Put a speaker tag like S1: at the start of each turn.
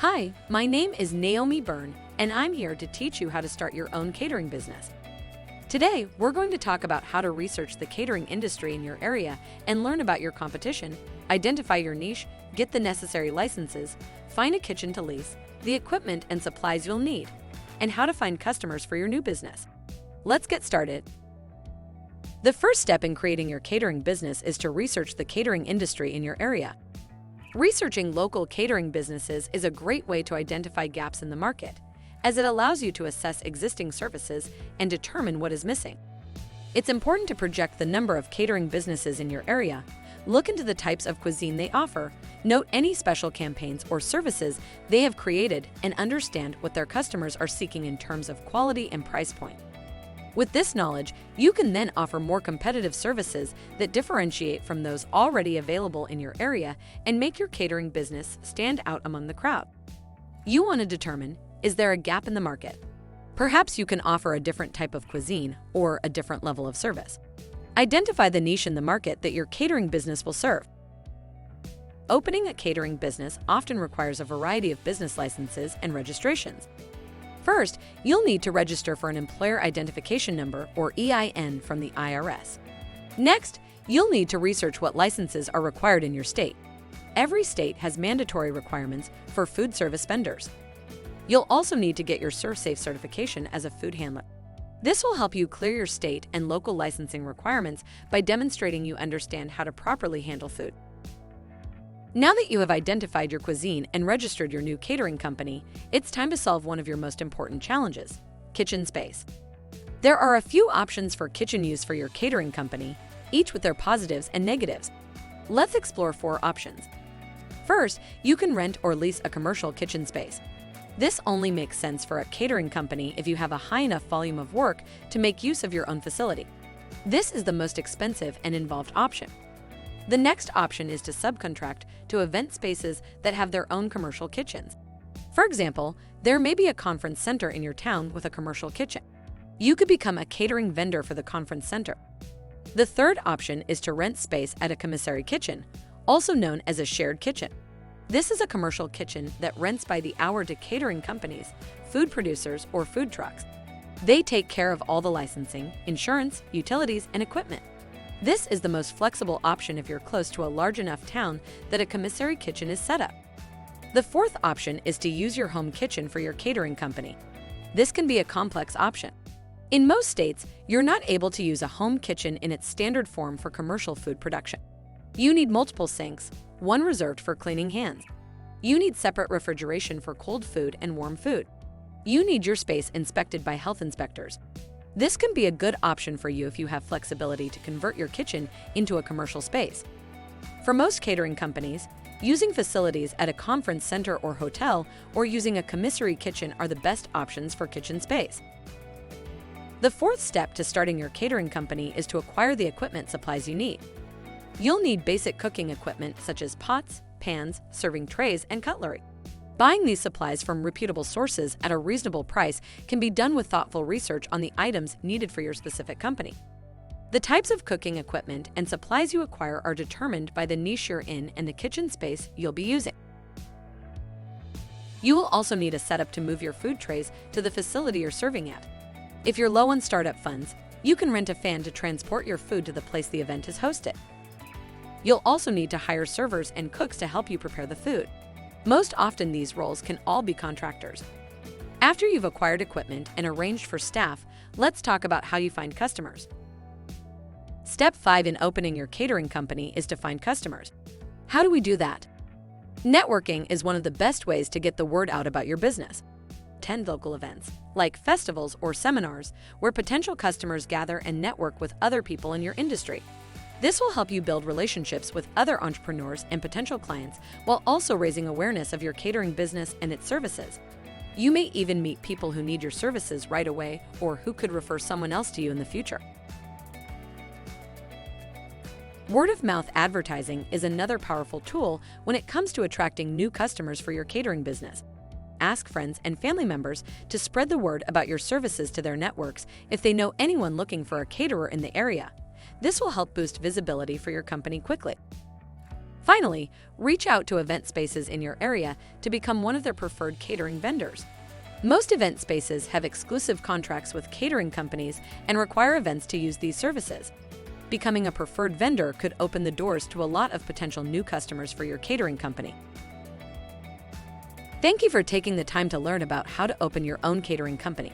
S1: Hi, my name is Naomi Bern, and I'm here to teach you how to start your own catering business. Today, we're going to talk about how to research the catering industry in your area and learn about your competition, identify your niche, get the necessary licenses, find a kitchen to lease, the equipment and supplies you'll need, and how to find customers for your new business. Let's get started. The first step in creating your catering business is to research the catering industry in your area. Researching local catering businesses is a great way to identify gaps in the market, as it allows you to assess existing services and determine what is missing. It's important to project the number of catering businesses in your area, look into the types of cuisine they offer, note any special campaigns or services they have created, and understand what their customers are seeking in terms of quality and price point. With this knowledge, you can then offer more competitive services that differentiate from those already available in your area and make your catering business stand out among the crowd. You want to determine, is there a gap in the market? Perhaps you can offer a different type of cuisine or a different level of service. Identify the niche in the market that your catering business will serve. Opening a catering business often requires a variety of business licenses and registrations. First, you'll need to register for an Employer Identification Number, or EIN, from the IRS. Next, you'll need to research what licenses are required in your state. Every state has mandatory requirements for food service vendors. You'll also need to get your ServSafe certification as a food handler. This will help you clear your state and local licensing requirements by demonstrating you understand how to properly handle food. Now that you have identified your cuisine and registered your new catering company, it's time to solve one of your most important challenges: kitchen space. There are a few options for kitchen use for your catering company, each with their positives and negatives. Let's explore 4 options. First, you can rent or lease a commercial kitchen space. This only makes sense for a catering company if you have a high enough volume of work to make use of your own facility. This is the most expensive and involved option. The next option is to subcontract to event spaces that have their own commercial kitchens. For example, there may be a conference center in your town with a commercial kitchen. You could become a catering vendor for the conference center. The third option is to rent space at a commissary kitchen, also known as a shared kitchen. This is a commercial kitchen that rents by the hour to catering companies, food producers, or food trucks. They take care of all the licensing, insurance, utilities, and equipment. This is the most flexible option if you're close to a large enough town that a commissary kitchen is set up. The fourth option is to use your home kitchen for your catering company. This can be a complex option. In most states, you're not able to use a home kitchen in its standard form for commercial food production. You need multiple sinks, one reserved for cleaning hands. You need separate refrigeration for cold food and warm food. You need your space inspected by health inspectors. This can be a good option for you if you have flexibility to convert your kitchen into a commercial space. For most catering companies, using facilities at a conference center or hotel or using a commissary kitchen are the best options for kitchen space. The fourth step to starting your catering company is to acquire the equipment supplies you need. You'll need basic cooking equipment such as pots, pans, serving trays, and cutlery. Buying these supplies from reputable sources at a reasonable price can be done with thoughtful research on the items needed for your specific company. The types of cooking equipment and supplies you acquire are determined by the niche you're in and the kitchen space you'll be using. You will also need a setup to move your food trays to the facility you're serving at. If you're low on startup funds, you can rent a fan to transport your food to the place the event is hosted. You'll also need to hire servers and cooks to help you prepare the food. Most often, these roles can all be contractors. After you've acquired equipment and arranged for staff, let's talk about how you find customers. Step 5 in opening your catering company is to find customers. How do we do that? Networking is one of the best ways to get the word out about your business. Attend local events, like festivals or seminars, where potential customers gather and network with other people in your industry. This will help you build relationships with other entrepreneurs and potential clients while also raising awareness of your catering business and its services. You may even meet people who need your services right away or who could refer someone else to you in the future. Word-of-mouth advertising is another powerful tool when it comes to attracting new customers for your catering business. Ask friends and family members to spread the word about your services to their networks if they know anyone looking for a caterer in the area. This will help boost visibility for your company quickly. Finally, reach out to event spaces in your area to become one of their preferred catering vendors. Most event spaces have exclusive contracts with catering companies and require events to use these services. Becoming a preferred vendor could open the doors to a lot of potential new customers for your catering company. Thank you for taking the time to learn about how to open your own catering company.